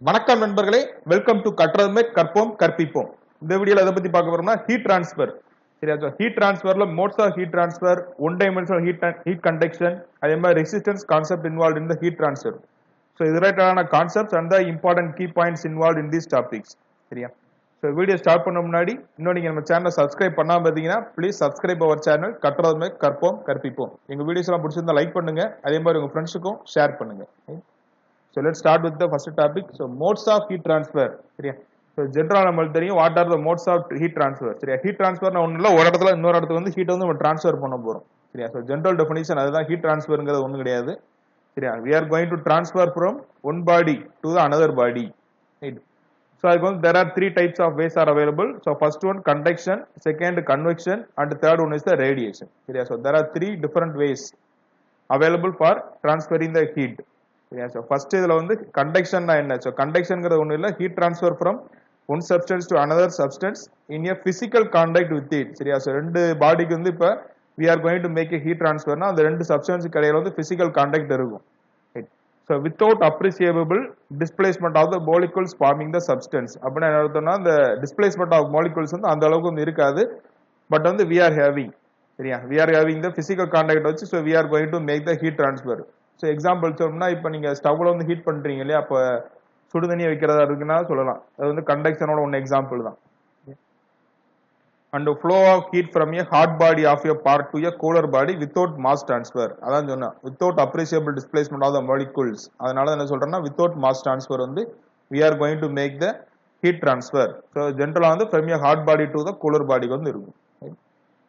வணக்கம் நண்பர்களே, welcome to கற்றதுமே கற்போம் கற்பிப்போம். இந்த வீடியோல எதை பத்தி பார்க்க போறோம்னா ஹீட் டிரான்ஸ்ஃபர். சரியா? ஹீட் டிரான்ஸ்ஃபர்ல modes of heat transfer, one dimensional heat conduction, அதே மாதிரி resistance concept involve in the heat transfer. So இது ரிலேட்டடான concepts and the important key points involve in these topics. சரியா? ஸோ வீடியோ ஸ்டார்ட் பண்ண முன்னாடி இன்னும் நீங்க நம்ம சேனலை சப்ஸ்கிரைப் பண்ணாம பார்த்தீங்கன்னா ப்ளீஸ் சப்ஸ்கிரைப் அவர் சேனல் கற்றதுமே கற்போம் கற்பிப்போம். எங்க வீடியோஸ் எல்லாம் பிடிச்சிருந்தா லைக் பண்ணுங்க, அதே மாதிரி உங்க ஃப்ரெண்ட்ஸுக்கும் ஷேர் பண்ணுங்க. So let's start with the first topic. So modes of heat transfer. சரியா? So general நம்மளுக்கு தெரியும் what are the modes of heat transfer. சரியா? heat transfer னா ஒண்ணும் இல்ல, ஒரு இடத்துல இன்னொரு இடத்துக்கு வந்து ஹீட் வந்து நம்ம ட்ரான்ஸ்ஃபர் பண்ண போறோம். சரியா? So general definition அதுதான் heat transferங்கிறது ஒண்ணும் கிடையாது. சரியா? We are going to transfer from one body to the another body. Right? So there are three types of ways are available. So first one conduction, second convection, and third one is the radiation. சரியா? So there are three different ways available for transferring the heat. So first இதுல வந்து conduction னா என்ன? So conductionங்கிறது ஒண்ணும் இல்ல, heat transfer from one substance to another substance in a physical contact with it. சரியா? So ரெண்டு பாடிக்கு வந்து இப்ப we are going to make a heat transfer னா அந்த ரெண்டு சப்ஸ்டன்ஸ்க்கு இடையில வந்து physical contact இருக்கும். So without appreciable displacement of the molecules forming the substance. அப்படின்னா என்ன அர்த்தம்னா அந்த displacement of molecules வந்து அந்த அளவுக்கு வந்து இருக்காது, பட் வந்து we are having. சரியா? we are having the physical contact வச்சு so we are going to make the heat transfer. So example சொல்லணும்னா இப்போ நீங்கள் ஸ்டவ்ல வந்து ஹீட் பண்ணுறீங்க இல்லையா, அப்போ சுடு தண்ணியை வைக்கிறதா இருக்குன்னா சொல்லலாம், அது வந்து கண்டக்ஷனோட ஒன்று எக்ஸாம்பிள் தான். And flow of heat from a hot body of a part to a cooler body without mass transfer. அதான் சொன்னேன், without appreciable displacement of the molecules. அதனால என்ன சொல்றேன்னா வித்தவுட் மாஸ் டிரான்ஸ்ஃபர் வந்து we are going to make the heat transfer. So ஜென்ரலாக வந்து from a hot body to the cooler பாடிக்கு வந்து இருக்கும்.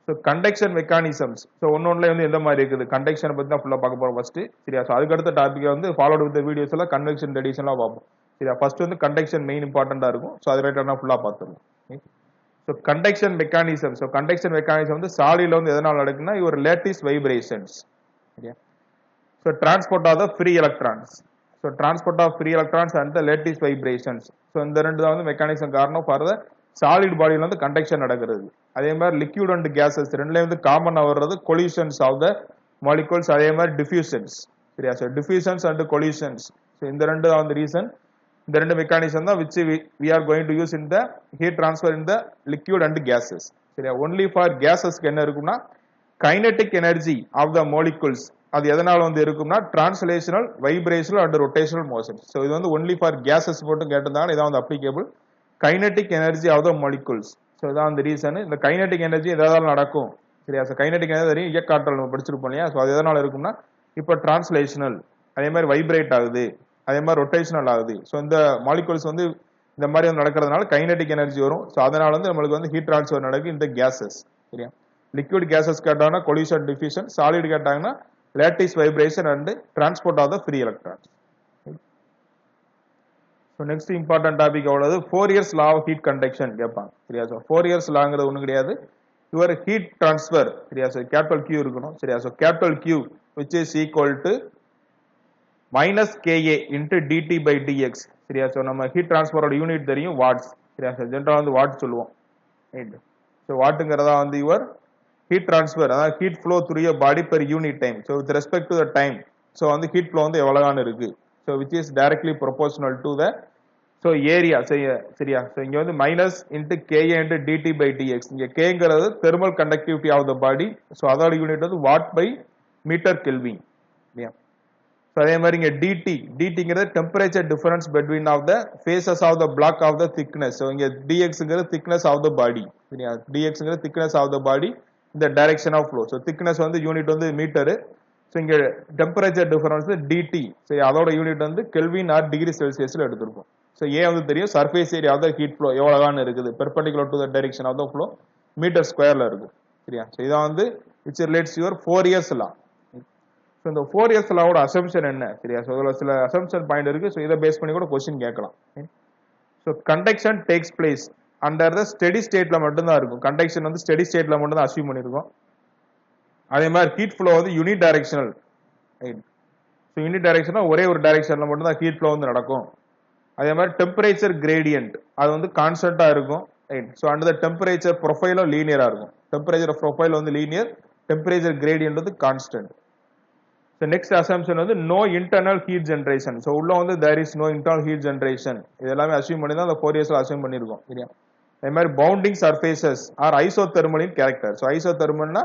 So conduction mechanisms. ஸோ ஒன்னொன்னுல வந்து எந்த மாதிரி இருக்குது கண்டக்ஷனை பற்றி தான் ஃபுல்லாக பார்க்க போகிறோம் ஃபர்ஸ்ட். சரியா? ஸோ அதுக்கடுத்த டாபிக் வந்து ஃபாலோட் வித் வீடியோஸ் எல்லாம் கன்வெக்ஷன் ரேடியேஷன்லாம் பார்ப்போம். சரியா? ஃபர்ஸ்ட் வந்து கண்டக்ஷன் மெயின் இம்பார்ட்டண்டாக இருக்கும். ஸோ அது ரைட்டாக ஃபுல்லாக பார்த்துருவோம். So conduction mechanism. So conduction mechanism வந்து சாலியில் வந்து எதனால் நடக்குன்னா ஒரு லேட்டிஸ் வைப்ரேஷன்ஸ். சரியா? So transport of the free electrons. So transport of free electrons and the lattice vibrations. So இந்த ரெண்டு தான் வந்து மெக்கானிசம் காரணம் ஃபார் த சாலிட் பாடியில் வந்து கண்டக்ஷன் நடக்கிறது. அதே மாதிரி லிக்யூட் அண்ட் கேசஸ் ரெண்டுலேயும் வந்து காமன் வர்றது கொலிஷன்ஸ் ஆஃப் த மாலிகூல்ஸ், அதே மாதிரி டிஃப்யூஷன்ஸ். சரியா? So diffusions and collisions. So இந்த ரெண்டு தான் வந்து ரீசன், இந்த ரெண்டு மெக்கானிசம் தான் which we are going to use in the heat transfer in the liquid and gases. சரியா? ஒன்லி ஃபார் கேசஸ்க்கு என்ன இருக்கும்னா kinetic energy of the molecules. அது எதனால வந்து இருக்கும்னா translational, vibrational and rotational motion. So இது வந்து ஒன்லி ஃபார் கேசஸ் மட்டும் கேட்டதால இதான் வந்து applicable. Kinetic energy of the molecules. So இதான் அந்த ரீசன். இந்த கைனடிக் எனர்ஜி எதாவது நடக்கும். சரியா? ஸோ கைனடிக் எனர்ஜி இயக்காற்றல் நம்ம படிச்சிருப்போம் இல்லையா? ஸோ அது எதனால இருக்கும்னா இப்போ டிரான்ஸ்லேஷனல், அதே மாதிரி வைப்ரேட் ஆகுது, அதே மாதிரி ரொட்டேஷனல் ஆகுது. ஸோ இந்த மாலிகூல்ஸ் வந்து இந்த மாதிரி வந்து நடக்கிறதுனால கைனடிக் எனர்ஜி வரும். ஸோ அதனால வந்து நம்மளுக்கு வந்து ஹீட் டிரான்ஸ்ஃபர் நடக்கும் இந்த கேசஸ். சரியா? லிக்விட் கேசஸ் கேட்டாங்கன்னா கொலிஷன், டிஃப்யூஷன். சாலிட் கேட்டாங்கன்னா lattice vibration and transport of the free electrons. So next important topic எவ்வளவு 4 years law of heat conduction கேட்பாங்க. சரியா? ஸோ 4 years லாங்கிறது ஒன்றும் கிடையாது, யுவர் ஹீட் டிரான்ஸ்ஃபர். சரியா? ஸோ கேபிட்டல் கியூ இருக்கணும். சரியா? So capital Q which is equal to minus KA into DD by dx. சரியா? ஸோ நம்ம ஹீட் டிரான்ஸ்ஃபரோட யூனிட் தெரியும் வாட்ஸ். சரியா? ஸோ ஜென்ரலாக வந்து வாட் சொல்லுவோம். ரைட்? ஸோ வாட்டுங்கிறதா வந்து யுவர் ஹீட் டிரான்ஸ்ஃபர், அதாவது heat flow through a body per unit time. So with respect to the time. So வந்து ஹீட் ஃப்ளோ வந்து எவ்வளோதான் இருக்கு. So which is directly proportional to the so area. சரியா? So இங்கே வந்து minus into KA into DD by DX. இங்கே கேங்கிறது thermal conductivity of the body. So அதோட யூனிட் வந்து வாட் பை மீட்டர் கெல்வின். இல்லையா? ஸோ அதே மாதிரி இங்கே டிடிங்கிறது temperature difference between of the faces of the block of the thickness. So இங்கே டிஎக்ஸ்ங்கிறது திக்னஸ் ஆஃப் த பாடி. சரியா? டிஎக்ஸ்ங்கிறது திக்னஸ் ஆஃப் த பாடி இந்த direction of flow. So thickness வந்து யூனிட் வந்து மீட்டரு. ஸோ இங்கே டெம்பரேச்சர் டிஃபரன்ஸ் டிடி. சரி, அதோட unit வந்து கெல்வின் ஆர் டிகிரி செல்சியஸில் எடுத்திருக்கும். ஸோ ஏ வந்து தெரியும் surface area of the heat flow எவ்வளோதான் இருக்குது perpendicular to the direction of the flow metre ஸ்கொயர்ல இருக்கு. சரியா? ஸோ இதான் வந்து which relates your 4 years law. So இந்த 4 years லாவோட அசம்ஷன் என்ன? சரியா? ஸோ இதில் சில அசம்ஷன் பாயிண்ட் இருக்கு. ஸோ இதை பேஸ் பண்ணி கூட கொஸ்டின் கேட்கலாம். So conduction takes place under the steady ஸ்டேட்ல மட்டும்தான் இருக்கும். கண்டக்ஷன் வந்து ஸ்டெடி ஸ்டேட்ல மட்டும் தான் அசீவ் பண்ணிருக்கோம். அதே மாதிரி ஹீட் ஃப்ளோ வந்து யூனிட் டைரக்ஷனல். ஸோ யூனிட் டைரக்ஷனா ஒரே ஒரு டைரக்ஷன்ல மட்டும் தான் ஹீட் ஃப்ளோ வந்து நடக்கும். அதே மாதிரி டெம்பரேச்சர் கிரேடியன்ட் அது வந்து கான்ஸ்டன்டா இருக்கும். ஸோ அண்ட் த டெம்பரேச்சர் ப்ரொஃபைலும் லீனியரா இருக்கும். டெம்பரேச்சர் ப்ரொஃபைல் வந்து லீனியர், டெம்பரேச்சர் கிரேடியன்ட் வந்து கான்ஸ்டன்ட். So next assumption வந்து no internal heat generation. So உள்ள வந்து there is no internal heat generation. இதெல்லாமே assume பண்ணி தான் அந்த 4 years assume பண்ணிருக்கோம். சரியா? அதே மாதிரி bounding surfaces are isothermal in character. So isothermalனா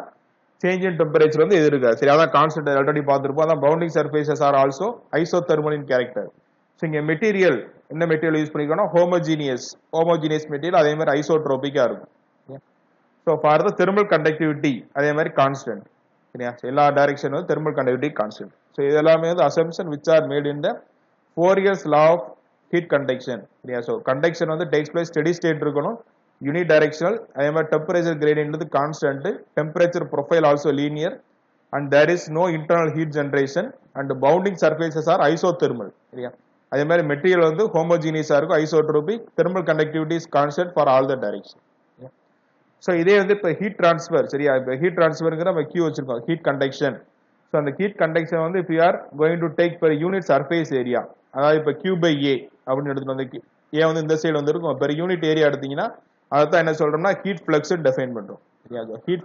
change in temperature வந்து எது இருக்காது. சரி அதான் கான்ஸ்டன்ட் ஆல்ரெடி பார்த்திருப்போம். அதான் bounding surfaces are also isothermal in character. So இங்க மெட்டீரியல் என்ன மெட்டீரியல் யூஸ் பண்ணிருக்கோம்னா homogeneous மெட்டீரியல் அதே மாதிரி ஐசோட்ரோபிக்கா இருக்கும். So for the thermal conductivity அதே மாதிரி constant. சரியா? எல்லா டைரக்ஷன் வந்து thermal conductivity constant. So இதெல்லாமே வந்து assumption which are made in the Fourier's law of heat conduction. சரியா? So conduction வந்து takes place steady state இருக்கணும், unidirectional, அதே மாதிரி temperature gradient வந்து constant, temperature profile also linear, and there is no internal heat generation, and bounding surfaces are isothermal. சரியா? அதே மாதிரி material வந்து homogeneous இருக்கும், isotropic, thermal conductivity is constant for all the direction. So இதே வந்து இப்ப heat transfer சரியா? இப்ப heat transferங்கற நம்ம Q வச்சிருக்கோம், heat conduction. So அந்த heat conduction வந்து if you are going to take per unit surface area, அதாவது இப்ப Q by A அப்படினு எடுத்துட்டு வந்து A வந்து இந்த சைடு வந்து இருக்கும், per unit area எடுத்தீங்கன்னா அத தான் என்ன சொல்றோம்னா heat flux define பண்றோம். சரியா? heat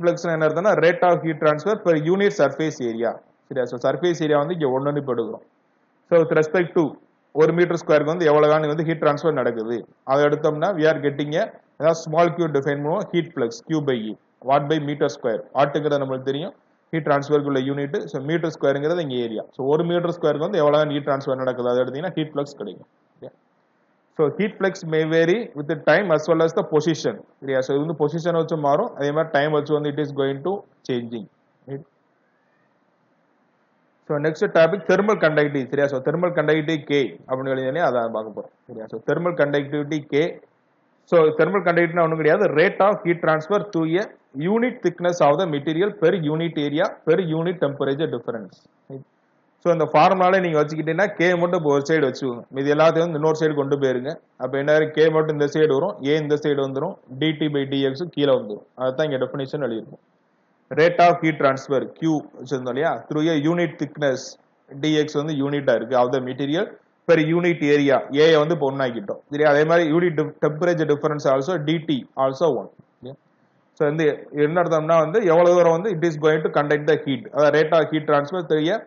flux என்ன அர்த்தம்னா rate of heat transfer per unit surface area. சரியா? So surface area வந்து இங்க 1 ன்னு எடுக்கிறோம். So with respect to 1 metre ஸ்கொயருக்கு வந்து எவ்வளவு தான் வந்து ஹீட் ட்ரான்ஸ்ஃபர் நடக்குது அதை எடுத்தோம்னா we are getting a அதாவது ஸ்மால் q டிஃபைன் பண்ணுவோம் heat flux q by e watt by metre square வாட்டுங்கிறது நமக்கு தெரியும் ஹீட் ட்ரான்ஸ்ஃபருக்கு உள்ள யூனிட் ஸோ மீட்டர் ஸ்கொயருங்கிறது இங்கே ஏரியா ஸோ 1 மீட்டர் ஸ்கொயருக்கு வந்து எவ்வளவு ஹீட் ட்ரான்ஸ்ஃபர் நடக்குது அதை எடுத்தீங்கன்னா ஹீட் ஃப்ளக்ஸ் கிடைக்கும் so heat flux may vary with time as well as the position சரியா ஸோ இது வந்து பொசிஷன் வச்சு மாறும் அதே மாதிரி டைம் வச்சு வந்து it is going to changing So next topic thermal conductivity சரியா so thermal conductivity K அப்படினு எழுதினே அத பார்க்க போறோம் சரியா so thermal conductivity K so thermal conductivity ஒண்ணும் கிடையாது rate of heat transfer to a unit thickness of the material per unit area per unit temperature difference so இந்த ஃபார்முலால நீங்க வச்சிட்டீங்கன்னா K மட்டும் ஒரு சைடு வெச்சுங்க மீதி எல்லாத்தையும் வந்து இன்னொரு சைடு கொண்டு போயிருங்க அப்ப என்ன K மட்டும் இந்த சைடு வரும் A இந்த சைடு வந்துரும் dt by dx கீழ வந்துரும் அதான் இங்க definition எழுதிருக்கோம் rate of heat transfer Q வச்சிருந்தோம் இல்லையா through a unit thickness dx வந்து யூனிட்டா இருக்கு of the material per unit area A வந்து இப்போ 1 ஆக்கிட்டோம் சரியா அதே மாதிரி unit temperature difference also dt also 1 so இந்த என்ன அர்த்தம்னா வந்து எவ்வளவு தூரம் வந்து it is going to conduct the heat அத rate of heat transfer through a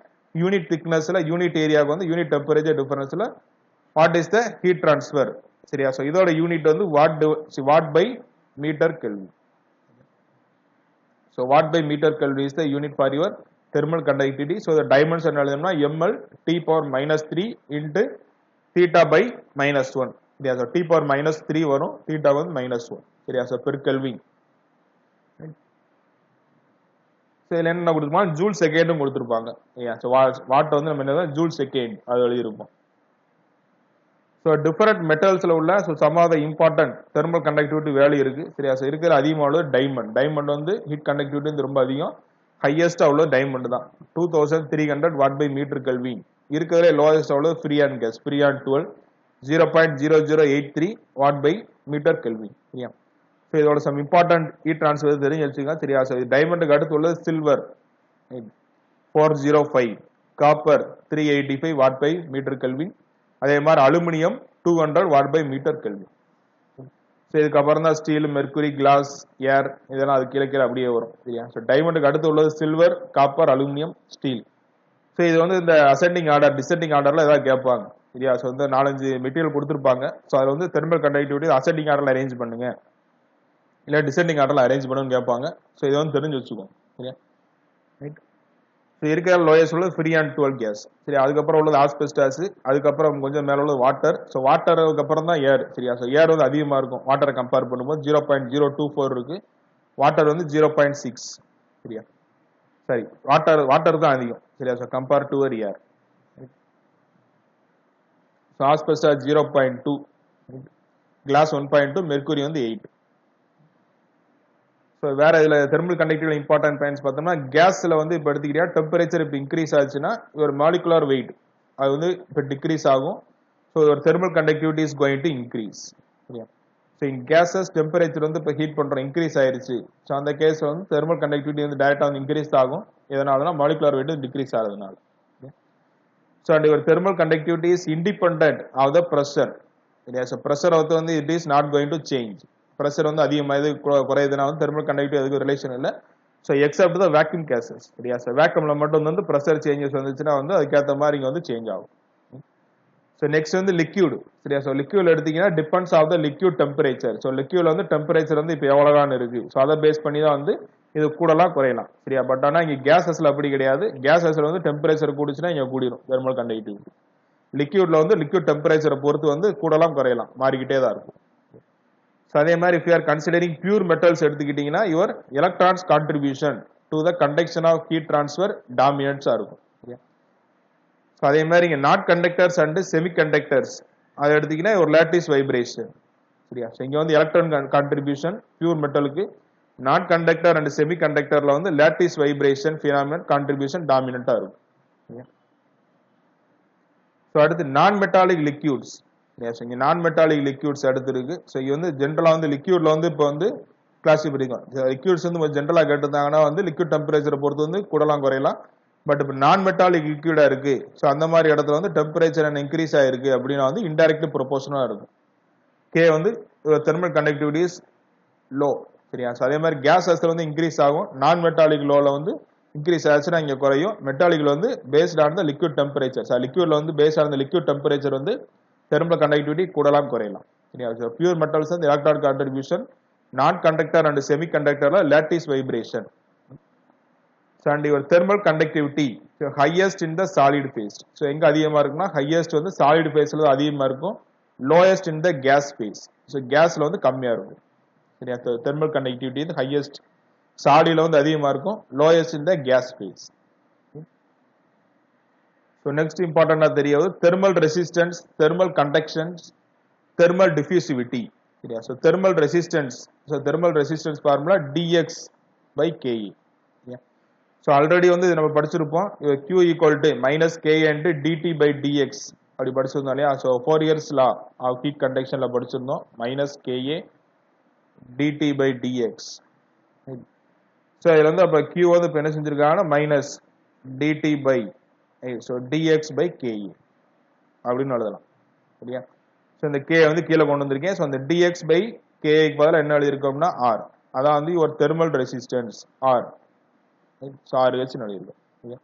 unit thicknessல unit ஏரியாக்கு வந்து unit temperature differenceல what is the heat transfer சரியா so இதோட யூனிட் வந்து watt by meter kelvin So watt by meter Kelvin is the unit for your thermal conductivity. So the dimension எழுதணும்னா ml T power minus 3 into theta by minus 1. சரியா so T power minus 3 வரும் theta வந்து minus 1. சரியா so per Kelvin. So இதுல என்ன கொடுத்திருப்பாங்க joule செகண்டும் கொடுத்திருப்பாங்க. சரியா so வாட் வந்து நம்ம என்னது ஜூல் செகண்ட் அது எழுதி இருப்போம். So different metals ல உள்ள so some of the important thermal conductivity value இருக்கு சரியா so இருக்கிற அதிகமான டைமண்ட் வந்து heat conductivity வந்து ரொம்ப அதிகம் highest உள்ள டைமண்ட் தான் 2300 watt by meter kelvin இருக்கிறதுல lowest உள்ள freon gas freon 12 0.0083 watt by meter kelvin சரியா so இதோட some important heat transfer தெரிஞ்சு வச்சுங்க சரியா so டைமண்டுக்கு அடுத்து உள்ள silver 405 copper 385 watt by meter kelvin அதே மாதிரி aluminium 200 watt by metre kelvin so இதுக்கு அப்புறம் தான் ஸ்டீல் மெர்க்குரி கிளாஸ் ஏர் இதெல்லாம் அது கீழ கீழ அப்படியே வரும் சரியா சோ டைமண்டுக்கு அடுத்து உள்ளது silver copper aluminium steel so இது வந்து இந்த அசெண்டிங் ஆர்டர் டிசெண்டிங் ஆர்டர்ல ஏதாவது கேட்பாங்க சரியா சோ இந்த 4-5 மெட்டீரியல் கொடுத்திருப்பாங்க சோ அது வந்து தெர்மல் கண்டக்டிவிட்டி அசெண்டிங் ஆர்டர்ல அரேஞ்ச் பண்ணுங்க இல்ல டிசெண்டிங் ஆர்டர்ல அரேஞ்ச் பண்ணுங்க கேட்பாங்க சோ இத வந்து தெரிஞ்சு வச்சுக்கோங்க சரியா ரைட் இருக்கிற லோயஸ்ட் உள்ள freon 12 கேஸ் சரி அதுக்கு அப்புறம் உள்ளது ஆஸ்பெஸ்டாஸ் அதுக்கு அப்புறம் கொஞ்சம் மேல உள்ளது வாட்டர் சோ வாட்டருக்கு அப்புறம் தான் ஏர் சரியா சோ ஏர் வந்து அதிகமா இருக்கும் வாட்டரை கம்பேர் பண்ணும்போது 0.024 இருக்கு வாட்டர் வந்து 0.6 சரியா சரி வாட்டர் தான் அதிகம் சரியா so compare to air so asbestos 0.2 glass 1.2 mercury வந்து 8 So வேற இதுல thermal conductivity important points பார்த்தோம்னா கேஸ்ல வந்து இப்ப எடுத்துக்கிட்டா டெம்பரேச்சர் இப்ப இன்க்ரீஸ் ஆச்சுன்னா ஒரு மாலிகுலர் வெயிட் அது வந்து இப்ப டிக்ரீஸ் ஆகும் so your thermal conductivity is going to increase சரியா சோ in gases temperature வந்து இப்ப ஹீட் பண்றோம் இன்க்ரீஸ் ஆயிருச்சு சோ அந்த கேஸ்ல வந்து thermal conductivity வந்து டைரக்டா வந்து இன்க்ரீஸ் ஆகும் எதனாலனா மாலிகுலர் வெயிட் டிக்ரீஸ் ஆகிறதுனால so and your thermal conductivity is independent of the pressure சரியா சோ pressure வந்து it is not going to change pressure வந்து அதிகமா இது குறையுதுனா வந்து thermal conductivity அதுக்கு ரிலேஷன் இல்ல so except the vacuum cases சரியா. ஸோ வேக்கம்ல மட்டும் வந்து ப்ரெஷர் சேஞ்சஸ் வந்துச்சுன்னா வந்து அதுக்கேற்ற மாதிரி இங்கே வந்து சேஞ்ச் ஆகும். ஸோ நெக்ஸ்ட் வந்து லிக்யூட் சரியா. ஸோ லிக்யூட் எடுத்தீங்கன்னா depends of the liquid temperature. So லிக்யூட்ல வந்து டெம்பரேச்சர் வந்து இப்போ எவ்வளோதான் இருக்கு. ஸோ அதை பேஸ் பண்ணி தான் வந்து இது கூடலாம் குறையலாம் சரியா. பட் ஆனால் இங்கே கேஸஸ்ல அப்படி கிடையாது. கேஸஸ்ல வந்து டெம்பரேச்சர் கூடிச்சுன்னா இங்கே கூடிரும் தெர்மல் கண்டக்டிவிட்டி. லிக்யூட்ல வந்து லிக்யூட் டெம்பரேச்சரை பொறுத்து வந்து கூடலாம் குறையலாம் மாறிக்கிட்டே தான் இருக்கும். ஸோ அதே மாதிரி if you are considering pure metals எடுத்துக்கிட்டீங்கன்னா your electrons contribution to the conduction of heat transfer dominants இருக்கும். ஸோ அதே மாதிரி இங்கே நாட் கண்டக்டர்ஸ் அண்ட் செமிகண்டக்டர்ஸ் அதை எடுத்தீங்கன்னா ஒரு லேட்டிஸ் வைப்ரேஷன் சரியா. ஸோ இங்கே வந்து எலக்ட்ரான் கான்ட்ரிபியூஷன் பியூர் மெட்டலுக்கு, நாட் கண்டக்டர் அண்ட் செமிகண்டக்டர்ல வந்து லேட்டிஸ் வைப்ரேஷன் ஃபினாமினன் கான்ட்ரிபியூஷன் டாமினண்டா இருக்கும். ஸோ அடுத்து நான் மெட்டாலிக் லிக்யூட்ஸ். இங்கே நான் மெட்டாலிக் லிக்யூட்ஸ் அடுத்து இருக்கு. ஸோ இது வந்து ஜென்ரலா வந்து லிக்யூட்ல வந்து இப்போ வந்து கிளாஸி பிடிக்கும். லிக்யூட்ஸ் வந்து ஜென்ரலா கேட்டிருந்தாங்கன்னா வந்து லிக்யூட் டெம்பரேச்சரை பொறுத்து வந்து கூடலாம் குறையலாம். பட் இப்போ நான் மெட்டாலிக் லிக்யூடா இருக்கு. ஸோ அந்த மாதிரி இடத்துல வந்து டெம்பரேச்சர் இன்க்ரீஸ் ஆயிருக்கு அப்படின்னா வந்து இன்டைரக்ட்லி ப்ரொபோஷனலா இருக்கும். கே வந்து தெர்மல் கண்டக்டிவிட்டி இஸ் லோ சரியா. ஸோ அதே மாதிரி கேஸஸ்ல வந்து இன்க்ரீஸ் ஆகும். நான் மெட்டாலிக் லோல வந்து இன்க்ரீஸ் ஆச்சுன்னா இங்கே குறையும். மெட்டாலிக்ல வந்து based on the liquid temperature. So லிக்விட்ல வந்து based on the liquid temperature வந்து தெர்மல் கண்டக்டிவிட்டி கூடலாம் குறையலாம் சரியா. ஸோ பியூர் மெட்டல்ஸ் வந்து electron contribution, non conductor and செமி கண்டக்டர்ல lattice vibration. And your thermal conductivity highest in the solid phase. So எங்க அதிகமா இருக்குன்னா ஹையஸ்ட் வந்து சாலிட் ஃபேஸ்ல அதிகமா இருக்கும், lowest in the gas phase. So கேஸ்ல வந்து கம்மியா இருக்கும் சரியா. தெர்மல் கண்டக்டிவிட்டி வந்து ஹையஸ்ட் சாலிட்ல வந்து அதிகமா இருக்கும், lowest in the gas phase. So next இம்பார்ட்டண்டா தெரியாது thermal resistance, thermal conductions, thermal diffusivity சரியா. So thermal resistance, so thermal resistance formula dx by ke. So already வந்து இது நம்ம படிச்சிருப்போம். Q equal to minus K into DT by DX அப்படி படிச்சிருந்தோம் இல்லையா. So 4 years law of heat கண்டக்ஷன்ல படிச்சிருந்தோம். Minus KA DT by DX. So இதுல வந்து அப்ப Q வந்து இப்போ என்ன செஞ்சிருக்காங்கன்னா minus DT by so DX by KA அப்படின்னு எழுதலாம் சரியா. ஸோ இந்த கே வந்து கீழே கொண்டு வந்திருக்கேன். ஸோ அந்த டிஎக்ஸ் பை கேக்கு பதிலாக என்ன எழுதியிருக்கோம்னா ஆர். அதான் வந்து ஒரு thermal resistance R. So R வச்சு எழுதியிருக்கோம்.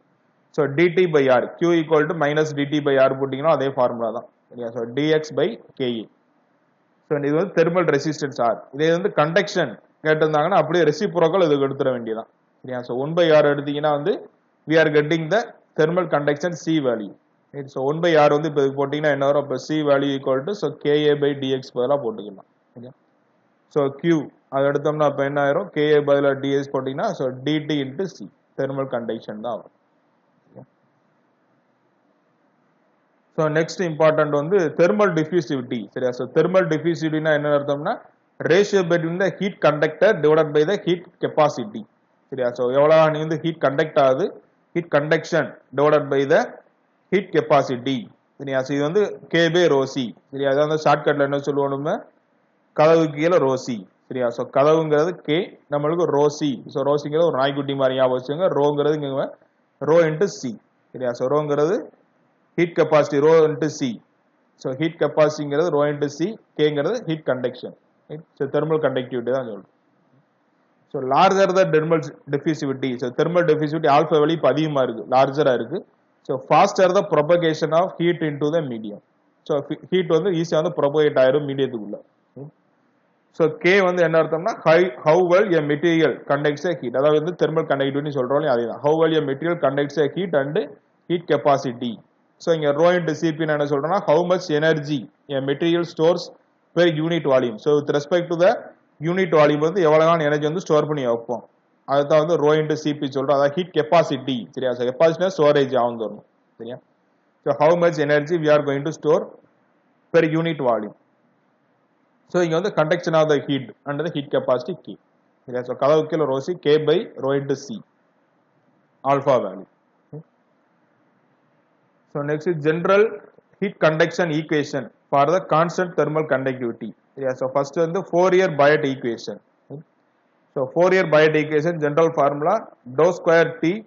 So DT by R Q equal to minus DT by R போட்டிங்கன்னா அதே ஃபார்முலா தான் சரியா. So DX by KE. So இது வந்து தெர்மல் ரெசிஸ்டன்ஸ் ஆர். இதே வந்து கண்டக்ஷன் கேட்டிருந்தாங்கன்னா அப்படியே ரெசிப்ரோக்கல் இதுக்கு எடுத்துட வேண்டியதான் சரியா. ஸோ 1/r எடுத்தீங்கன்னா வந்து we are getting the thermal conduction C value. So 1/r வந்து இப்போ இதுக்கு போட்டிங்கன்னா என்ன வரும், இப்போ C value equal to so KA by DX பதிலாக போட்டுக்கலாம் சரியா. ஸோ Q அது எடுத்தோம்னா இப்போ என்ன ஆயிரும், KA பதிலாக DX போட்டிங்கன்னா so DT into C thermal conduction தான் வரும். ஸோ நெக்ஸ்ட் இம்பார்ட்டன்ட் வந்து தெர்மல் டிஃப்யூசிவிட்டி சரியா. ஸோ தெர்மல் டிஃப்யூசிவிட்டினா என்ன அர்த்தம்னா ratio between the heat conductor divided by the heat capacity சரியா. ஸோ எவ்வளோ நீ வந்து ஹீட் கண்டக்ட் ஆகுது, heat conduction divided by the heat capacity சரியா. ஸோ இது வந்து கே பை ரோசி சரியா. அதாவது வந்து ஷார்ட்கட்ல என்ன சொல்லுவோம், கதவுக்கு கீழே ரோசி சரியா. ஸோ கதவுங்கிறது கே, நம்மளுக்கு ரோசி. ஸோ ரோசிங்கிறது ஒரு நாய்க்குட்டி மாதிரி ஞாபகம் வச்சுங்க. ரோங்கிறது இங்க ரோ இன்ட்டு சி சரியா. ஸோ ரோங்கிறது heat capacity rho into C. So heat கெப்பாசிட்டிங்கிறது ரோ இன்ட்டு சி, கேங்கிறது heat conduction. So thermal conductivity தான் சொல்றோம். So larger the thermal diffusivity. So thermal diffusivity alpha value இப்போ அதிகமாக இருக்கு, லார்ஜரா இருக்கு. So faster the propagation of heat into the medium. So heat வந்து ஈஸியாக வந்து ப்ரொபகேட் ஆயிரும் மீடியத்துக்குள்ள. ஸோ கே வந்து என்ன அர்த்தம்னா how well a material conducts a heat. அதாவது வந்து தெர்மல் கண்டக்டிவிட்டி சொல்றோம் அதே தான். How well a material conducts a heat and heat capacity. So இங்க ரோ இன்டு சிபி என்ன சொல்றோம்னா how much energy a material stores per unit volume. So with respect to the unit volume வந்து எவ்வளவு energy வந்து store பண்ணி வைப்போம், அதுதான் வந்து ரோ இன்டு சிபி சொல்றோம். அதாவது ஹீட் கெப்பாசிட்டி சரியா. ஸோ கெப்பாசிட்டி ஸ்டோரேஜ் ஆகும் தரணும் சரியா. So how much energy we are going to store per unit volume. So இங்க வந்து conduction of the heat and the heat capacity K சரியா. ஸோ கதவு கீழே rho C K by rho into C alpha value. So next is general heat conduction equation for the constant thermal conductivity. Yeah, so first is the Fourier Biot equation. So Fourier Biot equation general formula dou square T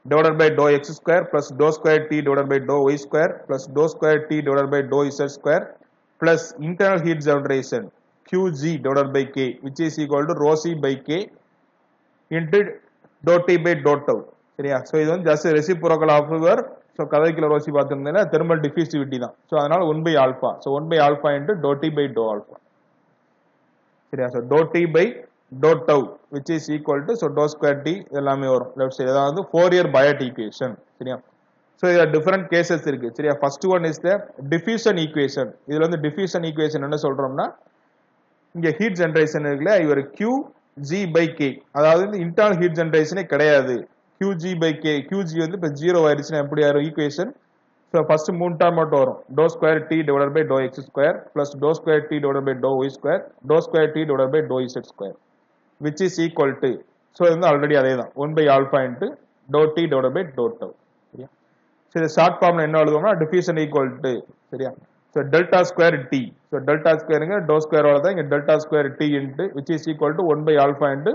divided by dou x square plus dou square T divided by dou y square plus dou square T divided by dou z square plus internal heat generation Qg divided by K which is equal to rho C by K into dou T by dou tau. சரியா? So இது வந்து just reciprocal of your so கதைக்குள்ள Rousey பார்த்திருந்தீங்கன்னா thermal diffusivity தான். So அதனால 1 by alpha. So 1 by alpha into dou T by dou alpha. சரியா? So dou T by dou tau which is equal to so dou square T எல்லாமே வரும் left side. அதாவது Fourier Biot equation. சரியா? So there are different cases இருக்கு. சரியா? First one is the diffusion equation. இதுல வந்து diffusion equation என்ன சொல்றோம்னா இங்க heat generation இருக்குல இவர் Q G by K அதாவது இந்த internal heat generation கிடையாது. QG by K QG வந்து இப்ப 0 ஆயிருச்சுனா எப்படி ஆகும் ஈக்குவேஷன் so first மூணு டேர்ம் மட்டும் வரும் dou square T divided by dou x square plus dou square T divided by dou y square dou square T divided by dou z square which is equal to so இது வந்து already அதேதான் 1 by alpha into dou T divided by dou tau சரியா so இந்த short ஃபார்ம்ல என்ன எழுதுவோம்னா diffusion equal to சரியா so delta square T so delta squareங்க dou square வரதா இங்க delta square T into which is equal to 1 by alpha into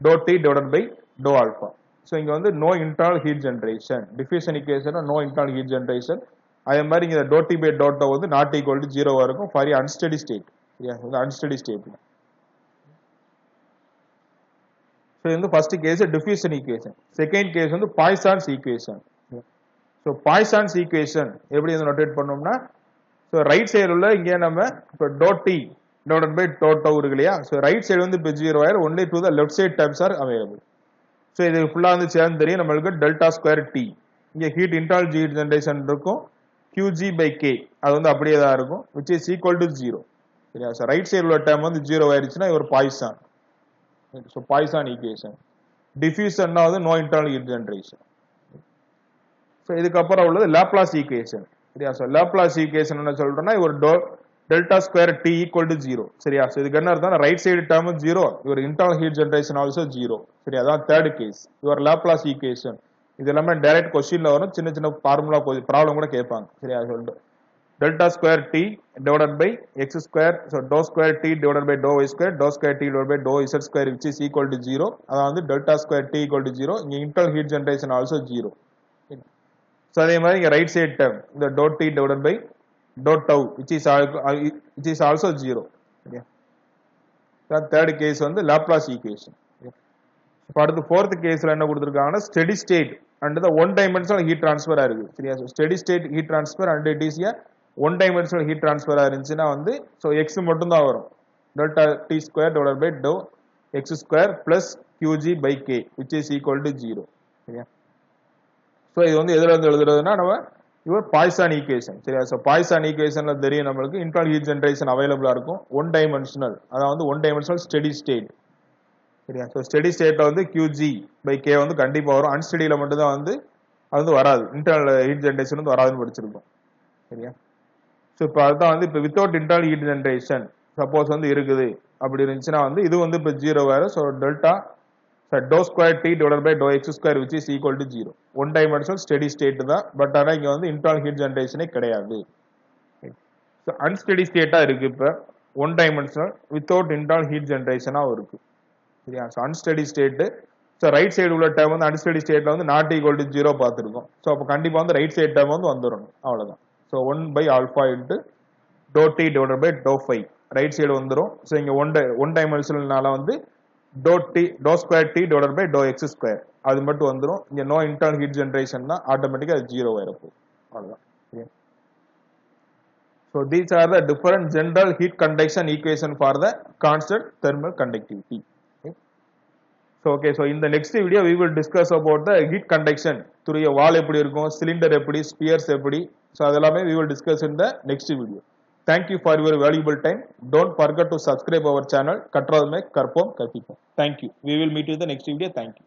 dou T divided by dou alpha so இங்க வந்து no internal heat generation diffusion equation no internal heat generation அதே மாதிரி இங்க dou T by dou tau வந்து not equal to 0 இருக்கும் for unsteady state சரியா இது unsteady state so இந்த first case diffusion equation second case வந்து Poisson's equation so Poisson's equation எப்படி வந்து நோட்டேட் பண்ணோம்னா so right side உள்ள இங்க நம்ம இப்ப dou T divided by dou tau இருக்கு இல்லையா so right side வந்து இப்ப 0 ஆயிரும் only to the left side terms are available so இது ஃபுல்லா வந்து சேர்ந்து தெரியும் நமக்கு delta square T இங்க heat internal heat generation இருக்கும் QG by K அது வந்து அப்படியே தான் இருக்கும் which is equal to 0 சரியா so right side உள்ள term வந்து 0 ஆயிருச்சுனா இது ஒரு Poisson so Poisson equation diffusion னா வந்து no internal heat generation so இதுக்கு அப்புறம் உள்ளது Laplace equation சரியா so Laplace equation என்ன சொல்றோம்னா ஒரு delta square T equal to 0 சரியா so இதுக்கு என்ன அர்த்தம்னா right side term 0 your internal heat generation also 0 சரியா அதான் third case your Laplace equation இது எல்லாமே டைரக்ட் क्वेश्चनல வரும் சின்ன சின்ன ஃபார்முலா ப்ராப்ளம் கூட கேட்பாங்க சரியா சொல்லிட்டு delta square T divided by x square so dou square T divided by dou y square dou square T divided by dou z square which is equal to 0 அதாவது delta square T equal to 0 இங்க internal heat generation also 0 so அதே மாதிரி இங்க right side term இந்த dou T divided by dou tau which is also 0 okay that third case வந்து Laplace equation இப்போ அடுத்து fourth caseல என்ன கொடுத்திருக்காங்கன்னா steady state and the one dimensional heat transfer ஆ இருக்கு சரியா so steady state heat transfer and it is a one dimensional heat transfer ஆ இருந்துச்சுனா வந்து so x மட்டும் தான் வரும் delta t square divided by dou x square plus qg by k which is equal to 0 சரியா so இது வந்து எதுல இருந்து எழுதுறதுன்னா நம்ம இவர் Poisson equation சரியா so Poisson equationல தெரியும் நமக்கு internal heat generation available ஆ இருக்கும் one dimensional அதாவது one dimensional steady state சரியா so steady stateல வந்து qg by k வந்து கண்டிப்பா வரும் unsteadyல மட்டும் தான் வந்து அது வந்து வராது internal heat generation வந்து வராதுன்னு படிச்சிருக்கோம் சரியா so இப்போ அதான் வந்து இப்போ without internal heat generation suppose வந்து இருக்குது அப்படி இருந்துச்சுனா வந்து இது வந்து இப்போ 0 வேற so delta so dou square T divided by dou x square which is equal to 0 one dimensional steady state தான் பட் ஆனா இங்க வந்து internal heat generation கிடையாது so unsteady state ஆ இருக்கு இப்போ one dimensional without internal heat generation ஆ இருக்கு சரியா so unsteady state so right side உள்ள term வந்து unsteady stateல வந்து not equal to 0 பார்த்திருக்கோம் so அப்ப கண்டிப்பா வந்து right side term வந்து வந்துரும் அவ்வளவுதான் so 1 by alpha into dou T divided by dou phi right side வந்துரும் so இங்க one dimensionalனால வந்து dou square T divided by dou x square அது மட்டும் வந்துரும் இங்க no internal heat generation னா ஆட்டோமேட்டிக்கா அது 0 ஆயிரும் அவ்வளவுதான் so these are the different general heat conduction equation for the constant thermal conductivity so okay so in the next video we will discuss about the heat conduction through a wall எப்படி இருக்கும் cylinder எப்படி spheres எப்படி so அதெல்லாமே we will discuss in the next video thank you for your valuable time don't forget to subscribe our channel கற்றதுமே கற்போம் கற்பிப்போம் thank you we will meet you in the next video thank you